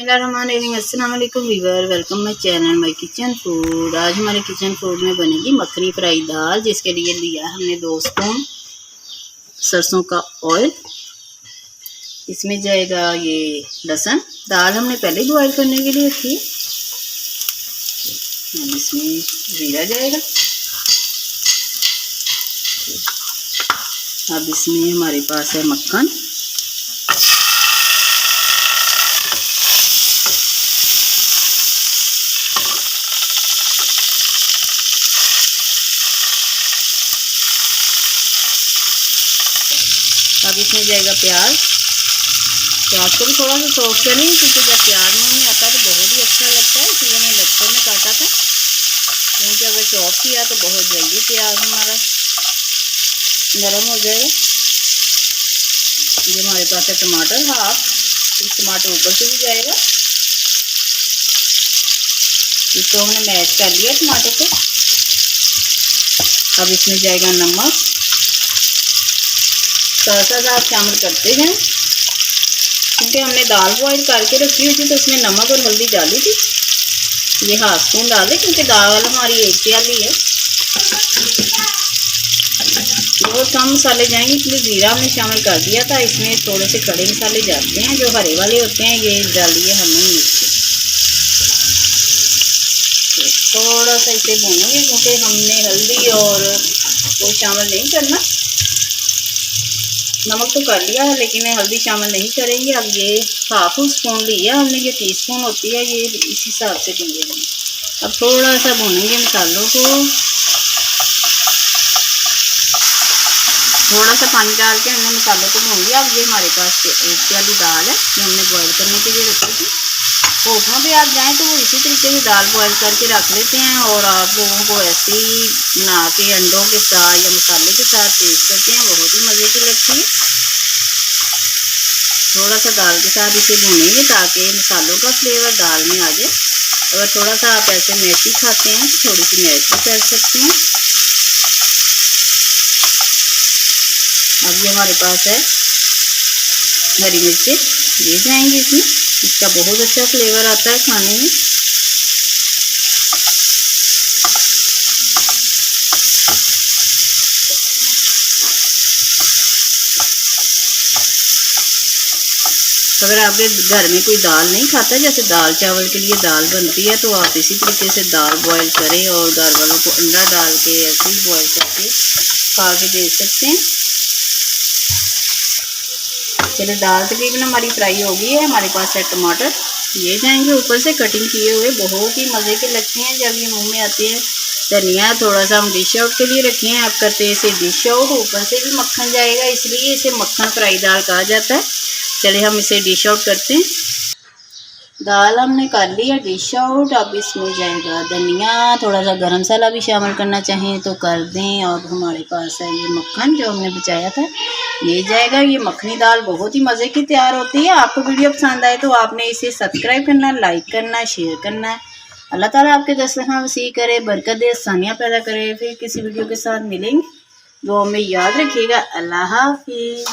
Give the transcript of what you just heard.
अस्सलाम वालेकुम viewer, welcome my channel my kitchen food. आज हमारे किचन फूड में बनेगी मखनी फ्राई दाल, जिसके लिए लिया हमने 2 स्पून सरसों का ऑयल। इसमें जाएगा ये लहसुन। दाल हमने पहले बॉईल करने के लिए रखी। इसमें जीरा जाएगा। अब इसमें हमारे पास है मक्खन। अब इसमें जाएगा प्याज। प्याज को भी थोड़ा सा सॉफ्ट करेंगे, क्योंकि जब प्याज मुँह में आता है तो बहुत ही अच्छा लगता है, इसलिए मैंने लच्छों में काटा था। क्योंकि अगर चॉप किया तो बहुत जल्दी प्याज हमारा नरम हो जाएगा। ये हमारे पास है टमाटर हाफ। इस टमाटर ऊपर से भी जाएगा। इसको हमने मैश कर लिया टमाटर को। अब इसमें जाएगा नमक। थोड़ा शामिल करते हैं, क्योंकि हमने दाल बॉईल करके रखी हुई थी तो उसमें नमक और हल्दी डाली थी। ये हाफ स्पून डालें, क्योंकि दाल हमारी एक प्याली है। बहुत कम मसाले जाएंगे, इसलिए ज़ीरा हमने शामिल कर दिया था। इसमें थोड़े से खड़े मसाले जाते हैं, जो हरे वाले होते हैं, ये डालिए हमने मिर्ची। थोड़ा सा इसे भूनेंगे, क्योंकि हमने हल्दी और वो शामिल नहीं करना। नमक तो कर लिया है, लेकिन हल्दी शामिल नहीं करेंगे। अब ये हाफ स्पून लिया हमने, ये टीस्पून होती है, ये इस हिसाब से लिए हमने। अब थोड़ा सा भूनेंगे मसालों को। थोड़ा सा पानी डाल के हमने मसालों को भून लिया। अब ये हमारे पास एक प्याली दाल है, जो हमने बॉईल करने के लिए रखी थी। होटलों पे आप जाएँ तो वो इसी तरीके से दाल बॉईल करके रख लेते हैं, और आप लोगों को ऐसे ही बना के अंडों के साथ या मसाले के साथ टेस्ट करते हैं, बहुत ही मज़े की लगती है। थोड़ा सा दाल के साथ इसे भूनेंगे, ताकि मसालों का फ्लेवर दाल में आ जाए। अगर थोड़ा सा आप ऐसे मैश ही खाते हैं तो थोड़ी सी मैश भी कर सकते हैं। अब ये हमारे पास है हरी मिर्चें, ये जाएंगी इसमें। इसका बहुत अच्छा फ्लेवर आता है खाने में। अगर आपके घर में कोई दाल नहीं खाता, जैसे दाल चावल के लिए दाल बनती है, तो आप इसी तरीके से दाल बॉईल करें और घर वालों को अंडा डाल के ऐसे ही बॉईल करके खा के दे सकते हैं। चलिए, दाल तकरीबन हमारी फ्राई हो गई है। हमारे पास है टमाटर, ये जाएंगे ऊपर से कटिंग किए हुए। बहुत ही मज़े के लगते हैं जब ये मुंह में आते हैं। धनिया थोड़ा सा हम डिश आउट के लिए रखे हैं, आप करते हैं इसे डिश आउट। ऊपर से भी मक्खन जाएगा, इसलिए इसे मक्खन फ्राई दाल कहा जाता है। चलिए हम इसे डिश आउट करते हैं। दाल हमने कर ली है डिश आउट। अब इसमें जाएगा धनिया, थोड़ा सा गरम मसाला भी शामिल करना चाहें तो कर दें। और हमारे पास है ये मक्खन जो हमने बचाया था, ये जाएगा। ये मखनी दाल बहुत ही मज़े की तैयार होती है। आपको वीडियो पसंद आए तो आपने इसे सब्सक्राइब करना, लाइक करना, शेयर करना है। अल्लाह ताला आपके दस्तरखान वसी करे, बरकत दे, आसानियाँ पैदा करे। फिर किसी वीडियो के साथ मिलेंगे। दुआ में याद रखिएगा। अल्लाह हाफिज़।